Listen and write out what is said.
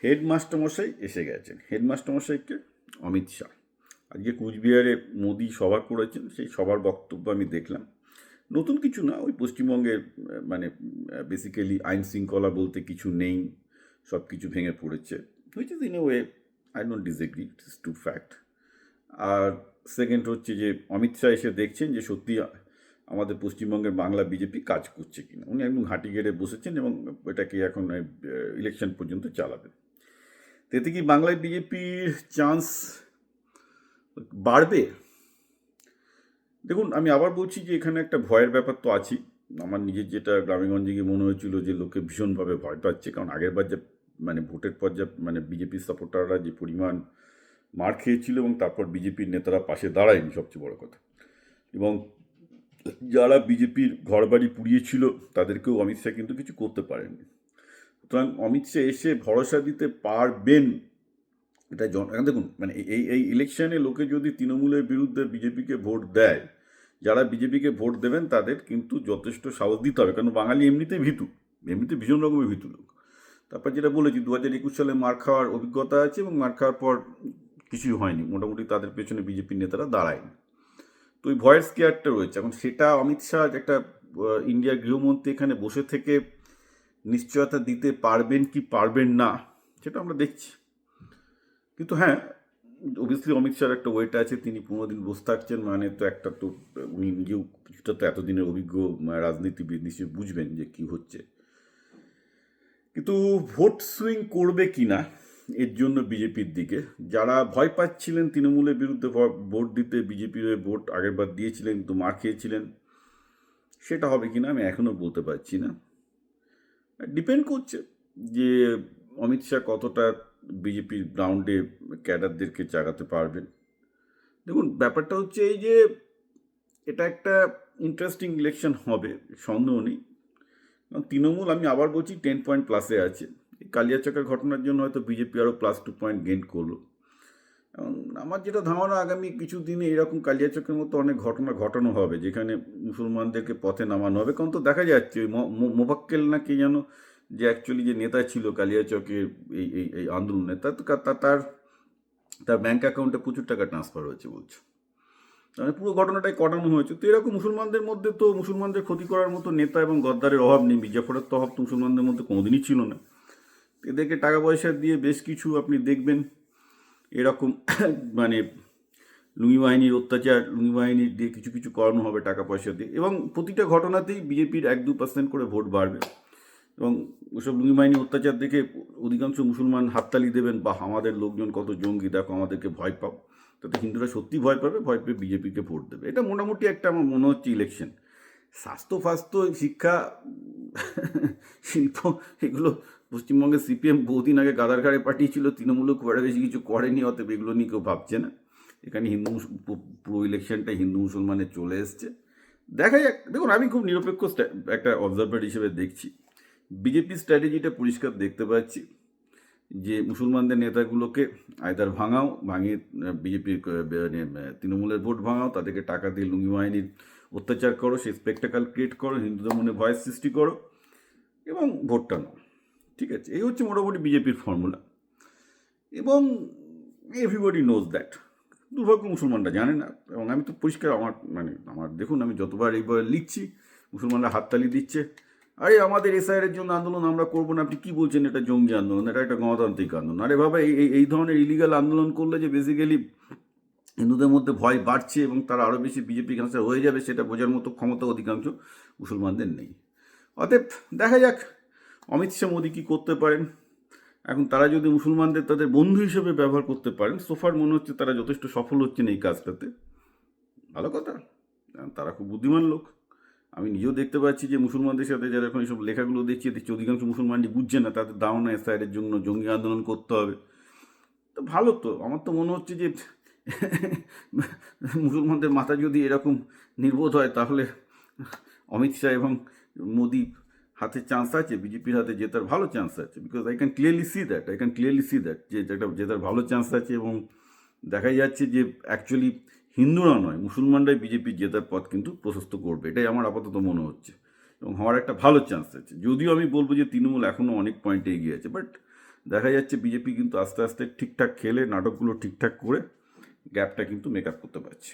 হেডমাস্টারমশাই এসে গেছেন। হেডমাস্টারমশাইকে অমিত শাহ আজকে কুচবিহারে মোদি সভা করেছেন, সেই সভার বক্তব্য আমি দেখলাম। নতুন কিছু না, ওই পশ্চিমবঙ্গের মানে বেসিক্যালি আইন শৃঙ্খলা বলতে কিছু নেই, সব কিছু ভেঙে পড়েছে, which is in a way I don't disagree, it is to fact. আর সেকেন্ড হচ্ছে যে অমিত শাহ এসে দেখছেন যে সত্যি আমাদের পশ্চিমবঙ্গের বাংলা বিজেপি কাজ করছে কিনা। উনি একদম ঘাঁটি গেড়ে বসেছেন এবং এটাকে এখন ইলেকশন পর্যন্ত চালাবেন। এতে কি বাংলায় বিজেপির চান্স বাড়বে? দেখুন, আমি আবার বলছি যে এখানে একটা ভয়ের ব্যাপার তো আছেই। আমার নিজের যেটা গ্রামেগঞ্জে গিয়ে মনে হয়েছিল যে লোকে ভীষণভাবে ভয় পাচ্ছে, কারণ আগের বার যে মানে ভোটের পর যা মানে বিজেপির সাপোর্টাররা যে পরিমাণ মার খেয়েছিল এবং তারপর বিজেপির নেতারা পাশে দাঁড়ায়নি, সবচেয়ে বড় কথা। এবং যারা বিজেপির ঘরবাড়ি পুড়িয়েছিল তাদেরকেও অমিত শাহ কিন্তু কিছু করতে পারেননি। সুতরাং অমিত শাহ এসে ভরসা দিতে পারবেন এটা দেখুন, মানে এই ইলেকশনে লোকে যদি তৃণমূলের বিরুদ্ধে বিজেপিকে ভোট দেয়, যারা বিজেপিকে ভোট দেবেন তাদের কিন্তু যথেষ্ট সাহস দিতে হবে, কারণ বাঙালি এমনিতেই ভীতু, এমনিতে ভীষণ রকমের ভীতু লোক। তারপর যেটা বলেছি 2021 সালে মার খাওয়ার অভিজ্ঞতা আছে এবং মার খাওয়ার পর কিছুই হয়নি, মোটামুটি তাদের পেছনে বিজেপির নেতারা দাঁড়ায়নি। তো ওই ভয়ের স্কেয়ারটা রয়েছে। এখন সেটা অমিত শাহ একটা ইন্ডিয়ার গৃহমন্ত্রী এখানে বসে থেকে নিশ্চয়তা দিতে পারবেন কি পারবেন না সেটা আমরা দেখছি। কিন্তু হ্যাঁ, অবভিয়াসলি অমিত শাহর একটা ওয়েট আছে, তিনি 15 দিন বসে থাকছেন, মানে তো একটা তো উনি নিজেও কিছুটা তো এতদিনের অভিজ্ঞ রাজনীতিবিদ, নিশ্চয়ই বুঝবেন যে কি হচ্ছে। কিন্তু ভোট সুইং করবে কি না এর জন্য বিজেপির দিকে যারা ভয় পাচ্ছিলেন তৃণমূলের বিরুদ্ধে ভোট দিতে, বিজেপির ভোট আগেরবার দিয়েছিলেন কিন্তু মার খেয়েছিলেন, সেটা হবে কিনা আমি এখনও বলতে পারছি না। ডিপেন্ড করছে যে অমিত শাহ কতটা বিজেপির গ্রাউন্ডে ক্যাডারদেরকে জাগাতে পারবেন। দেখুন, ব্যাপারটা হচ্ছে এই যে এটা একটা ইন্টারেস্টিং ইলেকশন হবে, সন্দেহ নেই। কারণ তৃণমূল, আমি আবার বলছি, 10 পয়েন্ট প্লাসে আছে। এই কালিয়াচকের ঘটনার জন্য হয়তো বিজেপি আরও +2 পয়েন্ট গেইন করলো। এবং আমার যেটা ধারণা আগামী কিছু দিনে এরকম কালিয়াচকের মতো অনেক ঘটনা ঘটানো হবে যেখানে মুসলমানদেরকে পথে নামানো হবে। কারণ তো দেখা যাচ্ছে ওই মোবাক্কেল না কে যেন, যে অ্যাকচুয়ালি যে নেতা ছিল কালিয়াচকের এই আন্দোলনে, তার ব্যাঙ্ক অ্যাকাউন্টে প্রচুর টাকা ট্রান্সফার হয়েছে বলছে। মানে পুরো ঘটনাটাই কটানো হয়েছে। তো এরকম মুসলমানদের মধ্যে তো মুসলমানদের ক্ষতি করার মতো নেতা এবং গদ্দারের অভাব নেই। মির্জাফরের তো অভাব তো মুসলমানদের মধ্যে কোনোদিনই ছিল না। এদেরকে টাকা পয়সা দিয়ে বেশ কিছু আপনি দেখবেন এরকম মানে লুঙ্গি বাহিনীর অত্যাচার, লুঙ্গি বাহিনীর দিয়ে কিছু কিছু করানো হবে টাকা পয়সা দিয়ে, এবং প্রতিটা ঘটনাতেই বিজেপির 1-2% করে ভোট বাড়বে। এবং ওসব লুঙ্গি বাহিনীর অত্যাচার দেখে অধিকাংশ মুসলমান হাততালি দেবেন, বা আমাদের লোকজন কত জঙ্গি, দেখো আমাদেরকে ভয় পাও। তাতে হিন্দুরা সত্যি ভয় পাবে, ভয় পেয়ে বিজেপিকে ভোট দেবে। এটা মোটামুটি একটা আমার মনে হচ্ছে ইলেকশন। স্বাস্থ্য ফাস্থ্য, শিক্ষা, শিল্প, এগুলো পশ্চিমবঙ্গে সিপিএম বহুদিন আগে গাদার ঘাড়ে পাঠিয়েছিল, তৃণমূলও খুব একটা বেশি কিছু করেনি, অতএব এগুলো নিয়ে কেউ ভাবছে না। এখানে পুরো ইলেকশনটা হিন্দু মুসলমানের চলে এসছে। দেখা যাক। দেখুন, আমি খুব নিরপেক্ষ একটা অবজারভার হিসেবে দেখছি। বিজেপির স্ট্র্যাটেজিটা পরিষ্কার দেখতে পাচ্ছি যে মুসলমানদের নেতাগুলোকে আয়দার ভাঙিয়ে বিজেপির তৃণমূলের ভোট ভাঙাও, তাদেরকে টাকা দিয়ে লুঙ্গি বাহিনীর অত্যাচার করো, সেই স্পেকটাকাল ক্রিয়েট করো, হিন্দুদের মনে ভয়েস সৃষ্টি করো এবং ভোটটা নাও। ঠিক আছে, এই হচ্ছে মোটামুটি বিজেপির ফর্মুলা, এবং এভরিবডি নোজ দ্যাট। দুর্ভাগ্য মুসলমানরা জানে না। এবং আমি তো পরিষ্কার আমার দেখুন, আমি যতবার এইবার লিখছি মুসলমানরা হাততালি দিচ্ছে, আরে আমাদের এসআইয়ের জন্য আন্দোলন আমরা করবো না, আপনি কী বলছেন, এটা জঙ্গি আন্দোলন, এটা একটা গণতান্ত্রিক আন্দোলন। আরে বাবা, এই ধরনের ইলিগাল আন্দোলন করলে যে বেসিক্যালি হিন্দুদের মধ্যে ভয় বাড়ছে এবং তারা আরও বেশি বিজেপি ক্যান্সার হয়ে যাবে, সেটা বোঝার মতো ক্ষমতা অধিকাংশ মুসলমানদের নেই। অতএব দেখা যাক অমিত শাহ মোদী কী করতে পারেন। এখন তারা যদি মুসলমানদের তাদের বন্ধু হিসেবে ব্যবহার করতে পারেন, সোফার মনে হচ্ছে তারা যথেষ্ট সফল হচ্ছেন এই কাজটাতে, ভালো কথা। তারা খুব বুদ্ধিমান লোক। আমি নিজেও দেখতে পাচ্ছি যে মুসলমানদের সাথে যারা এখন এইসব লেখাগুলো দেখছি অধিকাংশ মুসলমানই বুঝছে না, তাদের ধারণা এসআইয়ের জন্য জঙ্গি আন্দোলন করতে হবে। তো ভালো, তো আমার তো মনে হচ্ছে যে মুসলমানদের মাথা যদি এরকম নির্বোধ হয় তাহলে অমিত শাহ এবং মোদি হাতে চান্স আছে, বিজেপির হাতে জেতার ভালো চান্স আছে। Because I can clearly see that যে একটা জেতার ভালো চান্স আছে। এবং দেখা যাচ্ছে যে অ্যাকচুয়ালি হিন্দুরা নয়, মুসলমানরাই বিজেপির জেতার পথ কিন্তু প্রশস্ত করবে, এটাই আমার আপাতত মনে হচ্ছে, এবং হওয়ার একটা ভালো চান্স আছে। যদিও আমি বলবো যে তৃণমূল এখনও অনেক পয়েন্টে এগিয়ে আছে, বাট দেখা যাচ্ছে বিজেপি কিন্তু আস্তে আস্তে ঠিকঠাক খেলে নাটকগুলো ঠিকঠাক করে গ্যাপটা কিন্তু মেক আপ করতে পারছে।